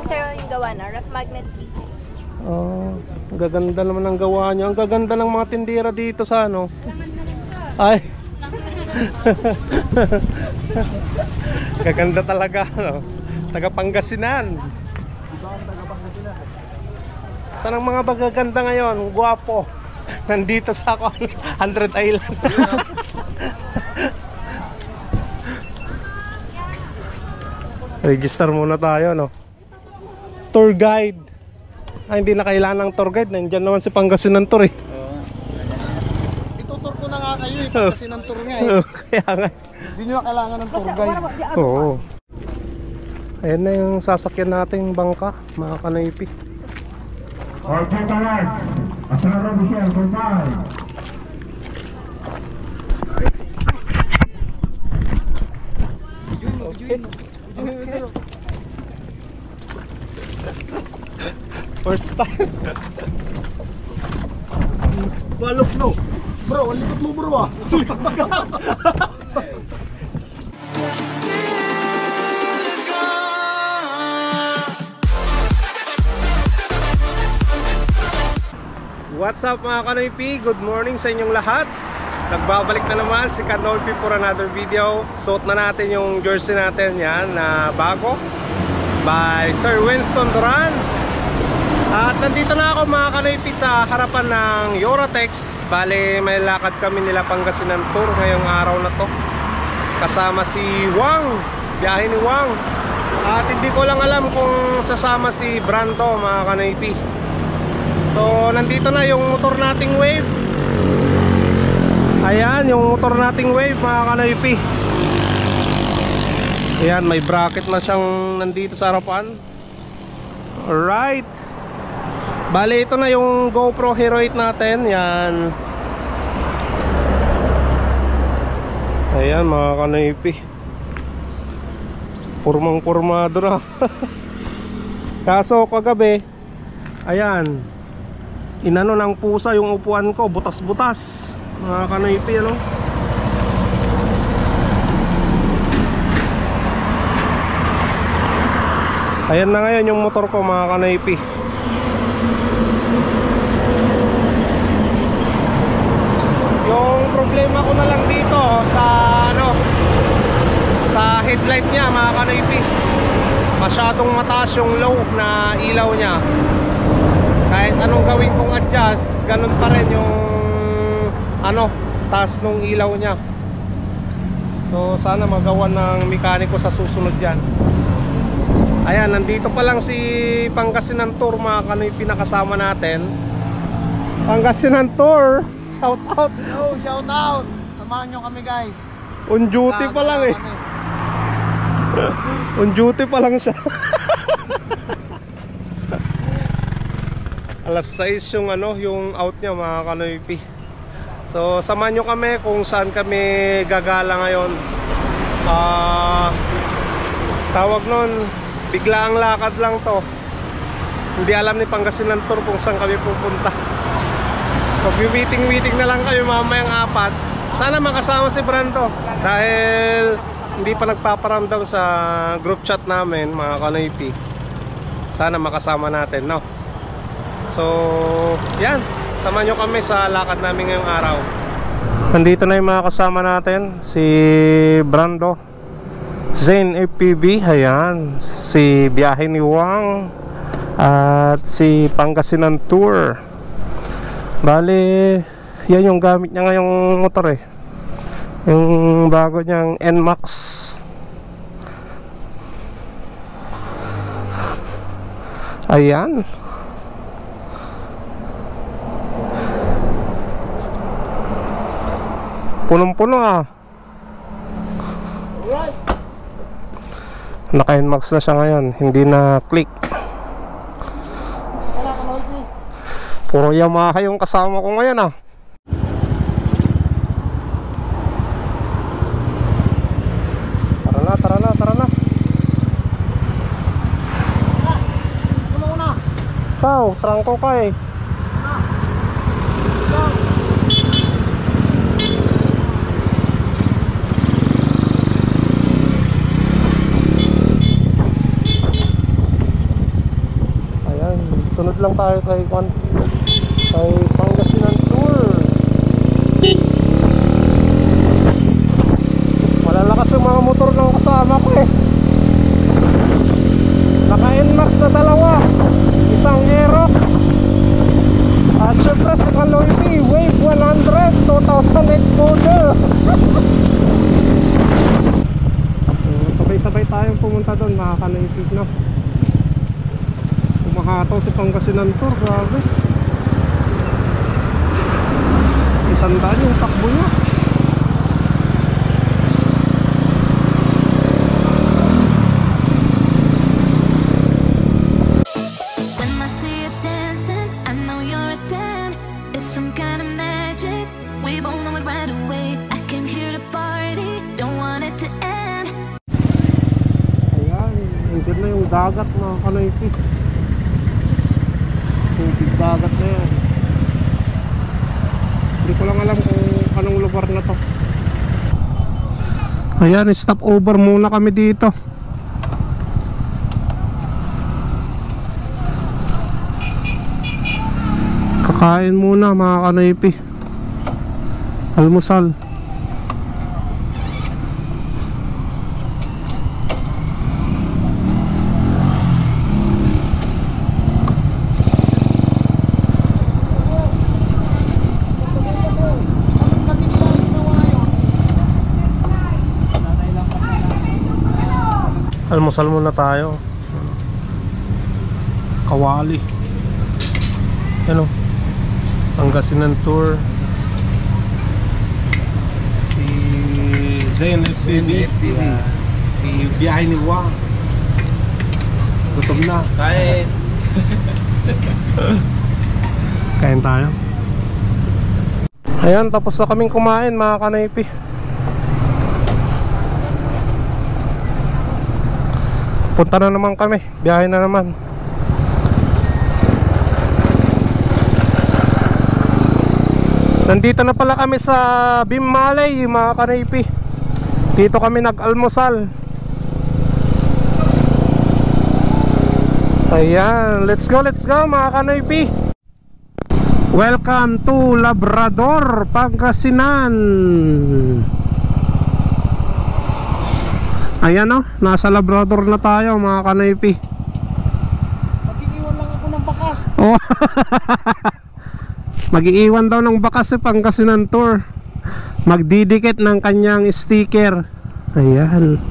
sir yung gawa na, rough magnet key. Oh, ang gaganda naman ang gawa niya. Ang gaganda ng mga tindera dito sa ano. Ay. Gaganda talaga, no? Taga Pangasinan. Saan ang mga bagaganda ngayon? Guwapo. Nandito sa 100 Island. Register muna tayo, no? Tour guide. Ay, hindi na kailangan ng tour guide. Nandiyan naman si Pangasinan Tour eh. Itutur ko na nga kayo eh. Pangasinan Tour nga eh. Kaya nga. Hindi nyo kailangan ng tour guide. Oo. Ayan na yung sasakyan nating bangka, mga kanoypi. Okay, tawag. Asara Michelle, goodbye. Okay. First time. Walok no. Bro, ang likod mo bro ah. What's up mga kanoypi? Good morning sa inyong lahat. Nagbabalik na naman si Kanoypi for another video. Suot na natin yung jersey natin yan na bago by Sir Winston Duran. At nandito na ako mga kanoypi sa harapan ng Eurotex. Bale may lakad kami nila Pangasinan Tour ngayong araw na to. Kasama si Wang, biyahe ni Wang. At hindi ko lang alam kung sasama si Brando mga kanoypi. So nandito na yung motor nating Wave. Ayan yung motor nating Wave mga kanoypi. Ayan may bracket na siyang nandito sa harapan. Alright. Bale ito na yung GoPro Hero 8 natin. Yan. Ayan mga kanoypi. Purmang purmado na. Kaso kagabi, ayan, inano ng pusa yung upuan ko, butas-butas mga kanoypi, ano? Ayan na ngayon yung motor ko mga kanoypi. Yung problema ko na lang dito sa ano, sa headlight niya mga kanoypi. Masyadong mataas yung low na ilaw niya. Kahit anong gawin kong adjust, ganun pa rin yung ano, taas nung ilaw niya. So sana magawa ng mekaniko sa susunod yan. Ayan, nandito pa lang si Pangasinan Tour mga kanoypi na kasama natin. Pangasinan Tour, shout out. Yo, shout out. Samahan nyo kami guys. On duty pa lang eh. On duty pa lang siya. Alas 6 yung ano, yung out niya mga kanoypi. So samahan nyo kami kung saan kami gagala ngayon. Tawag nun, bigla ang lakad lang to. Hindi alam ni Pangasinan Tour kung saan kami pupunta. So meeting na lang kami mamayang 4. Sana makasama si Brando dahil hindi pa nagpaparamdam sa group chat namin mga kanoypi. Sana makasama natin, no? So, yan. Samahan nyo kami sa lakad namin ngayong araw. Nandito na yung mga kasama natin. Si Brando, Zen FPV, ayan. Si biyahe ni Wang, at si Pangasinan Tour. Bale, yan yung gamit niya ngayong motor eh. Yung bago niyang NMAX. Ayan. Punong-puno ah. Naka-NMAX na siya ngayon. Hindi na click. Puro Yamaha yung kasama ko ngayon ah. Tara na. Pao, trangko ka eh. Sunod lang tayo kay Pangasinan Tour. Malalakas yung mga motor ng kasama ko eh. Naka NMAX na dalawa, isang Aerox, at syempre si Kaloypi Wave 100 2008 model. Sabay-sabay tayong pumunta doon mga Kaloypi, no? Umahataw si Pangasinan Tour, grabe. 100 yung takbo niya. Ayan, na yung dagat mga Kaloypi. Tubig dagat na yan. Hindi ko lang alam kung anong lugar na to. Ayan, stop over muna kami dito. Kakain muna mga Kaloypi. Almusal. Almusal muna tayo. Kawali. Ano? Pangasinan Tour. Si Zen FPV. Si Biyahe ni Wang. Gutom na. Kain. Kain tayo. Ayan, tapos na kaming kumain mga Kanoypi. Punta na naman kami, biyahe na naman. Nandito na pala kami sa Bimmalay mga Kanoypi. Dito kami nag-almusal. Ayan, let's go mga Kanoypi. Welcome to Labrador, Pangasinan. Ayan o, nasa Labrador na tayo mga Kanoypi. Mag-iiwan lang ako ng bakas. Oh. Mag-iiwan daw ng bakas si Pangasinan Tour. Magdidikit ng kanyang sticker. Ayan.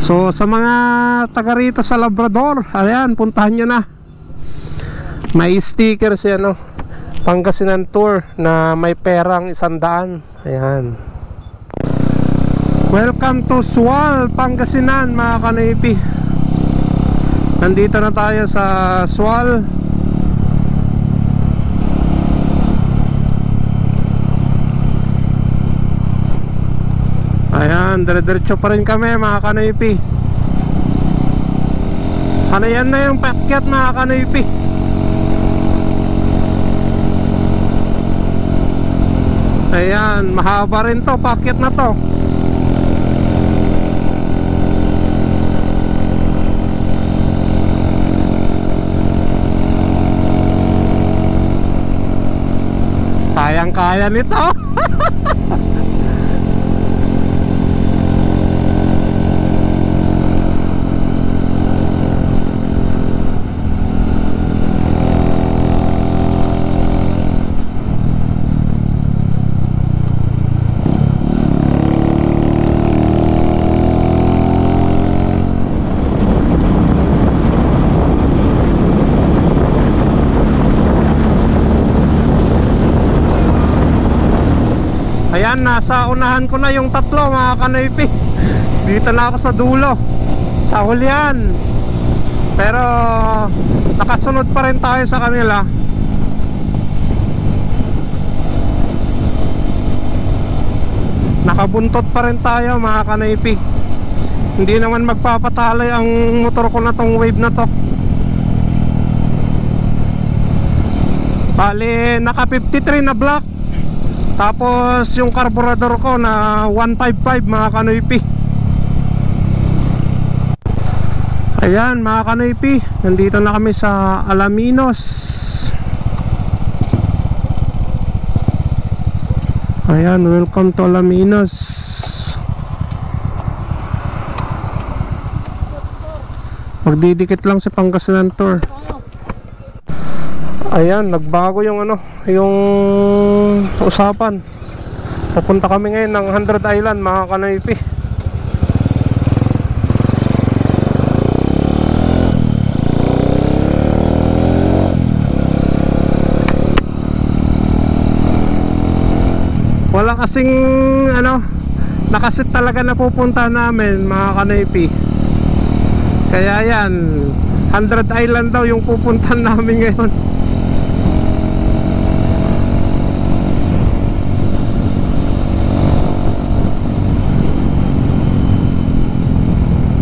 So sa mga taga rito sa Labrador, ayan, puntahan nyo na. May sticker siya, no? Pangasinan Tour na may perang 100. Ayan. Welcome to Sual, Pangasinan mga Kanoypi. Nandito na tayo sa Sual. Ayan, dire-diretso pa rin kami mga Kanoypi. Ano yan na yung pakyat mga Kanoypi. Ayan, mahaba rin to, pakyat na to. Kayang-kaya nito. Ayan, nasa unahan ko na yung tatlo mga Kanoypi. Dito na ako sa dulo, sa hulihan. Pero nakasunod pa rin tayo sa kanila. Nakabuntot pa rin tayo mga Kanoypi. Hindi naman magpapataloy ang motor ko na tong Wave na to. Bali, naka 53 na block. Tapos yung carburetor ko na 155 mga Kanoypi. Ayan mga kanoypi, nandito na kami sa Alaminos. Ayan, welcome to Alaminos. Magdidikit lang si Pangasinan Tour. Ayan, nagbago yung yung usapan. Pupunta kami ngayon ng 100 Island mga kanoypi. Wala kasing nakasit talaga na pupunta namin mga kanoypi. Kaya yan, 100 Island daw yung pupuntahan namin ngayon.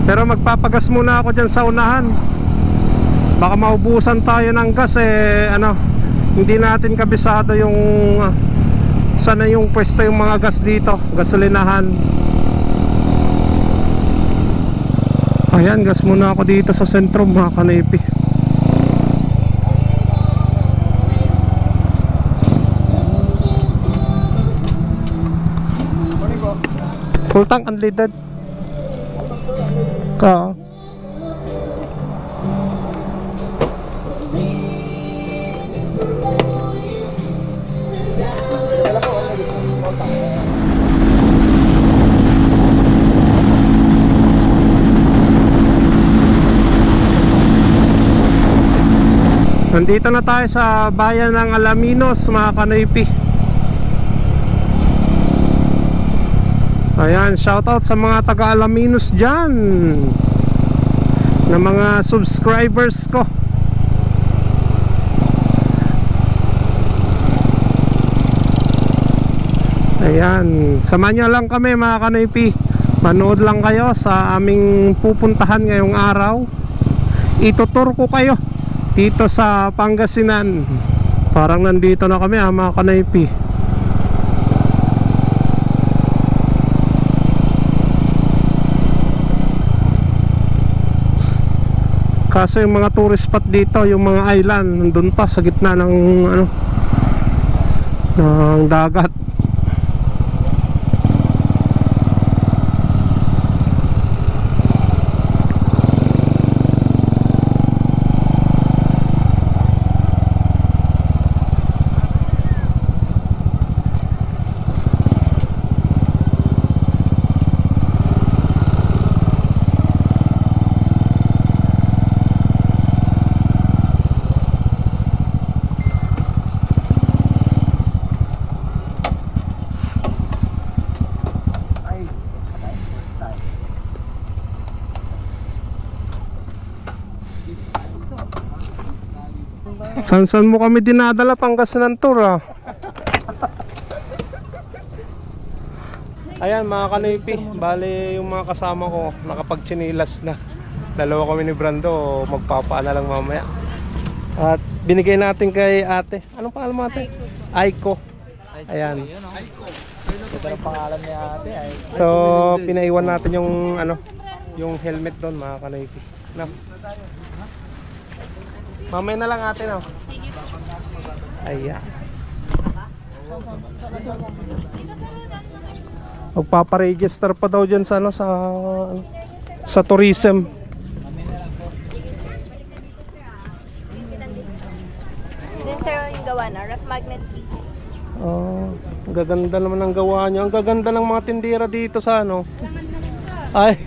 Pero magpapagas muna ako dyan sa unahan. Baka maubusan tayo ng gas hindi natin kabisado yung sana yung pwesto yung mga gas dito, gasolinahan. Ayan, gas muna ako dito sa sentro mga kanoypi. Full tank unleaded ka. Nandito na tayo sa bayan ng Alaminos mga kanoypi. Ayan, shoutout sa mga taga Alaminos dyan, na mga subscribers ko. Ayan, samahan nyo lang kami mga kanoypi. Manood lang kayo sa aming pupuntahan ngayong araw. Itutur ko kayo dito sa Pangasinan. Parang nandito na kami mga kanoypi. Kaso yung mga tourist spot dito, yung mga island, nandun pa sa gitna ng ng dagat. San mo kami dinadala Pangasinan Tour Ayan mga kanoypi, bali yung mga kasama ko nakapagchinilas na. Dalawa kami ni Brando, magpapaala lang mamaya. At binigay natin kay ate. Anong pangalan mo ate? Aiko. Ayan. Ito ang pangalan ni ate. So pinaiwan natin yung yung helmet doon mga kanoypi. Mamaya na lang ate no. Ayan. Magpaparegister pa daw dyan sa sa tourism. Then sir, yung gawa na, rough magnet key. Oh, ang gaganda naman ng gawa niyo. Ang gaganda ng mga tindera dito sa Ay.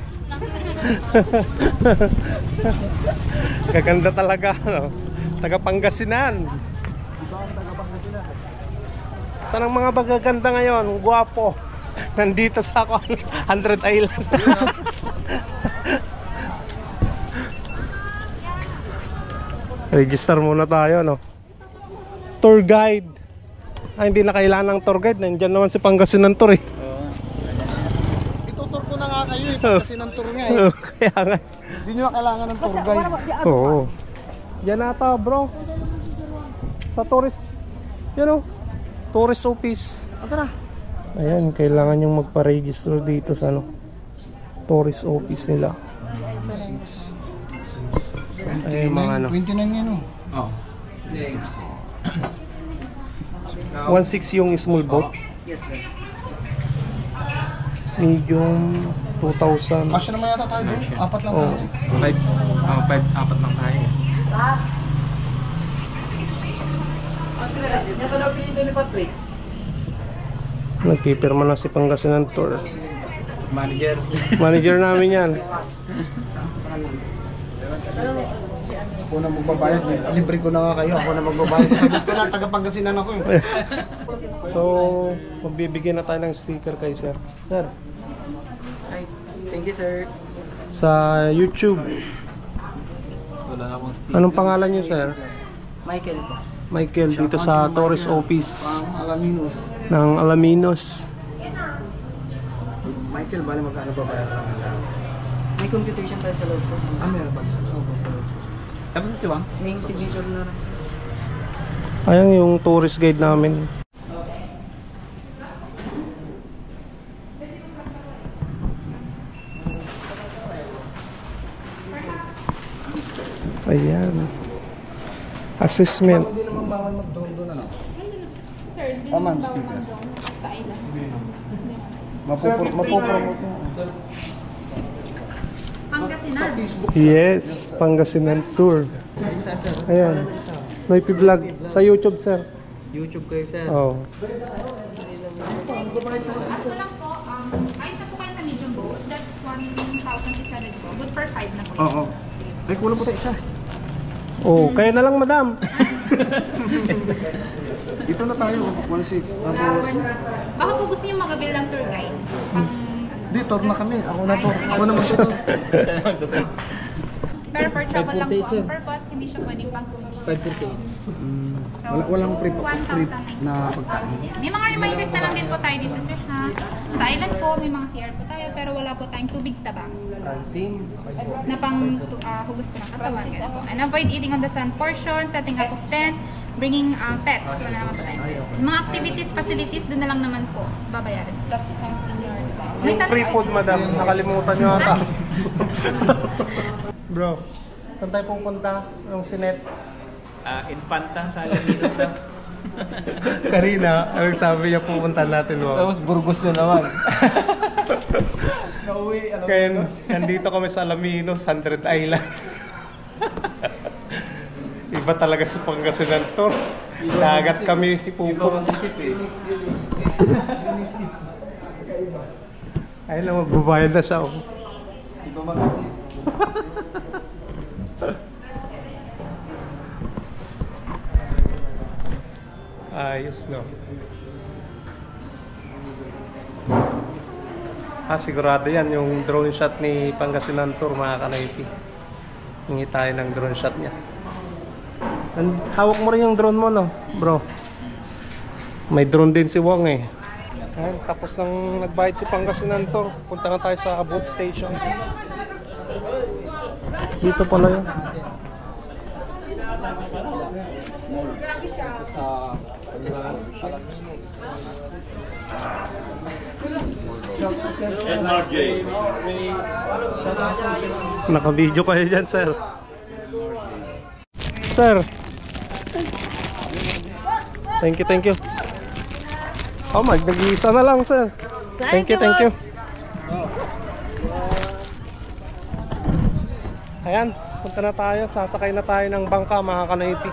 Gaganda talaga Taga Pangasinan. Saan ang mga bagaganda ngayon? Guwapo. Nandito sa 100 Island. Register muna tayo Tour guide. Hindi na kailangan ng tour guide. Nandiyan naman si Pangasinan Tour Itutur ko na nga kayo Pangasinan Tour nga Kaya nga. Hindi nyo na kailangan ng tour guide. Oo. Yan ata bro. Sa tourist tourist office. Tara. Ayan, kailangan yung magpa-register dito sa tourist office nila. Ay, mga ano. 29 yan oh. Oo. 1.6 yung small boat. Yes, sir. Medium 2,000. Kasya naman yata tayo doon. Apat lang Oh. tayo. Apat lang tayo. Nagpipirma na si Pangasinan Tour. Manager. Manager namin yan. Ako na magbabayad. Libre ko na nga kayo. Ako na magbabayad. Sabi ko na, taga-Pangasinan ako eh. So, magbibigyan na tayo ng sticker kay sir. Sir, Hi. Thank you, sir. sa YouTube, Wala na akong stick. anong pangalan niyo sir? Michael po. Michael, dito sa Torres Office Alaminos. ng Alaminos. Michael, bali magkano babayad ka naman? May computation tayo sa loob po. Meron pa. Opo, sa loob. Tapos si Wang? May signature na rin. Ayan yung tourist guide namin. Ayan. Assessment. Hindi naman bawal mag-drone doon ano? Sir, hindi Oh, ma'am, naman bawal sticker. mag-drone sa island. Mapopromote mo. Pangasinan. Yes, Pangasinan Tour. Ayan. May vlog sa YouTube, sir. YouTube kayo, sir. Oh. Ask ko lang po, ayos na po kayo sa medium boat. That's 1,600 po. Good for 5 na po. Oo. Ay, kulang po tayo isa. Oh, kaya na lang, madam. Dito na tayo, 1.6. Tapos, Baka po gusto niyo mag-avail ng tour guide. di, tour na kami. Ako na tour. Ako naman ito. Pero for travel lang po 548, sir. ang purpose, hindi siya pwedeng pang swim. 548. Walang free na pagkain. May mga reminders na lang din po tayo dito, sir, ha? Sa island po, may mga CR po tayo, pero wala po tayong tubig tabang. Na pang hugas po ng katawan. ganun po. And avoid eating on the sand portion, setting up of tent, bringing pets. Wala naman po tayong pets. Mga activities, facilities, doon na lang naman po babayaran. Plus isang senior. Yung free food, madam. Nakalimutan nyo ata. Bro, saan tayo pupunta? Yung sinet? Infanta sa Alaminos lang. Karina, or sabi niya pupunta natin mo. Tapos Burgos na naman. Nauwi, Kaya nandito kami sa Alaminos, 100 Island. Iba talaga sa Pangasinan Tour. Dagat kami ipupunta. mag-isip eh. Ayun lang, magbabayad na siya. Oh. Iba mag-isip. Ayos, no? Sigurado yan. Yung drone shot ni Pangasinan Tour, mga kanaypi. Hingi tayo ng drone shot niya. Hawak mo rin yung drone mo, no, bro? May drone din si Wong, eh. Ayun, tapos nang nagbayad si Pangasinan Tour, punta na tayo sa boat station. Dito pala yun. Naka-video kayo dyan, sir. Sir. Thank you, thank you. Oh my, nag-iisa na lang, sir. Thank you, thank you. Ayan, punta na tayo. Sasakay na tayo ng bangka, mga kanaypi.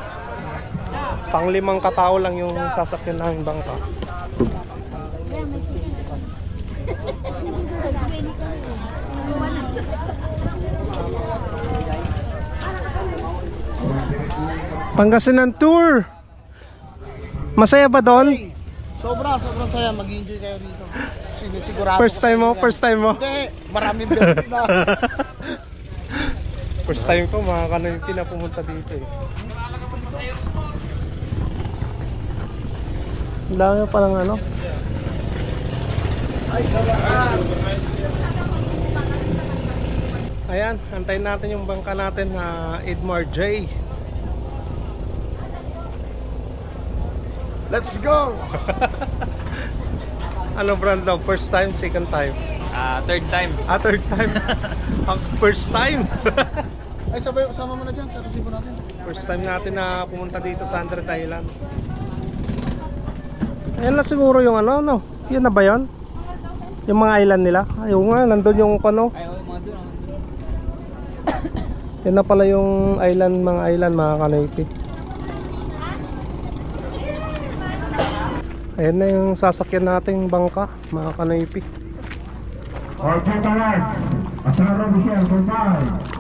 Pang-5 katao lang yung sasakyan ng bangka. Pangasinan Tour. Masaya ba doon? Sobrang saya. Mag-enjoy kayo dito. Sigurado. First time mo? First time mo? Hindi. Maraming beses na. First time ko, mga kanaypi na pumunta dito, eh. Ang dami palang ano. Ayan, antayin natin yung bangka natin na Edmar J. Let's go! Ano brand daw? First time, second time? Third time. Third time. First time. Ay, sabay, sama mo na dyan sa resibo natin. First time natin na pumunta dito sa Andret Island. Ayan na siguro yung ano, no? Yun na ba yun? Yung mga island nila? Ayun nga, nandun yung ano. Ay, oh, mga doon. Yan na pala yung island, mga island, mga kanoypi. Ayan na yung sasakyan nating bangka, mga kanoypi. Alright, alright. Asara Michelle, goodbye.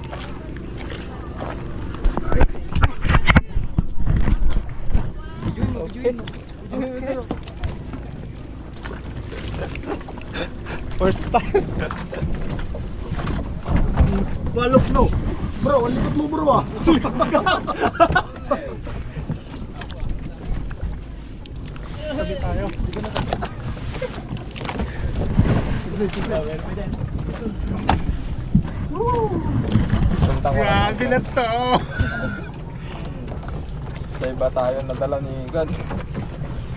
First time. Walok no. Bro, ang likot mo bro ah. Sabi tayo. Grabe na to. Sa iba tayo nadala ni God.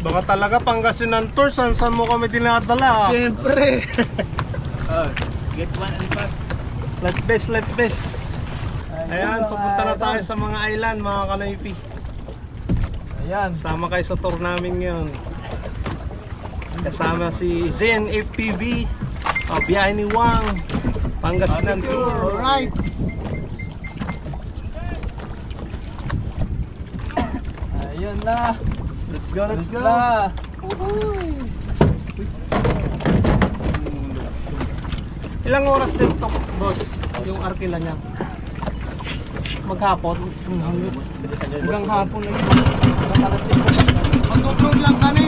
Baka talaga Pangasinan tour, saan mo kami dinadala? Siyempre. Get one and pass. Life best, life best. Ayan, papunta na tayo sa mga island, mga kanoypi. Ayan. Sama kayo sa tour namin ngayon. Kasama si Zen FPV, biyahe ni Wang, Pangasinan tour. Alright. Ayun na. Let's go, let's go. Na. Ilang oras din to, boss? Yung arkila niya. Maghapon. Hanggang hapon na yun. Magdudrog lang kami.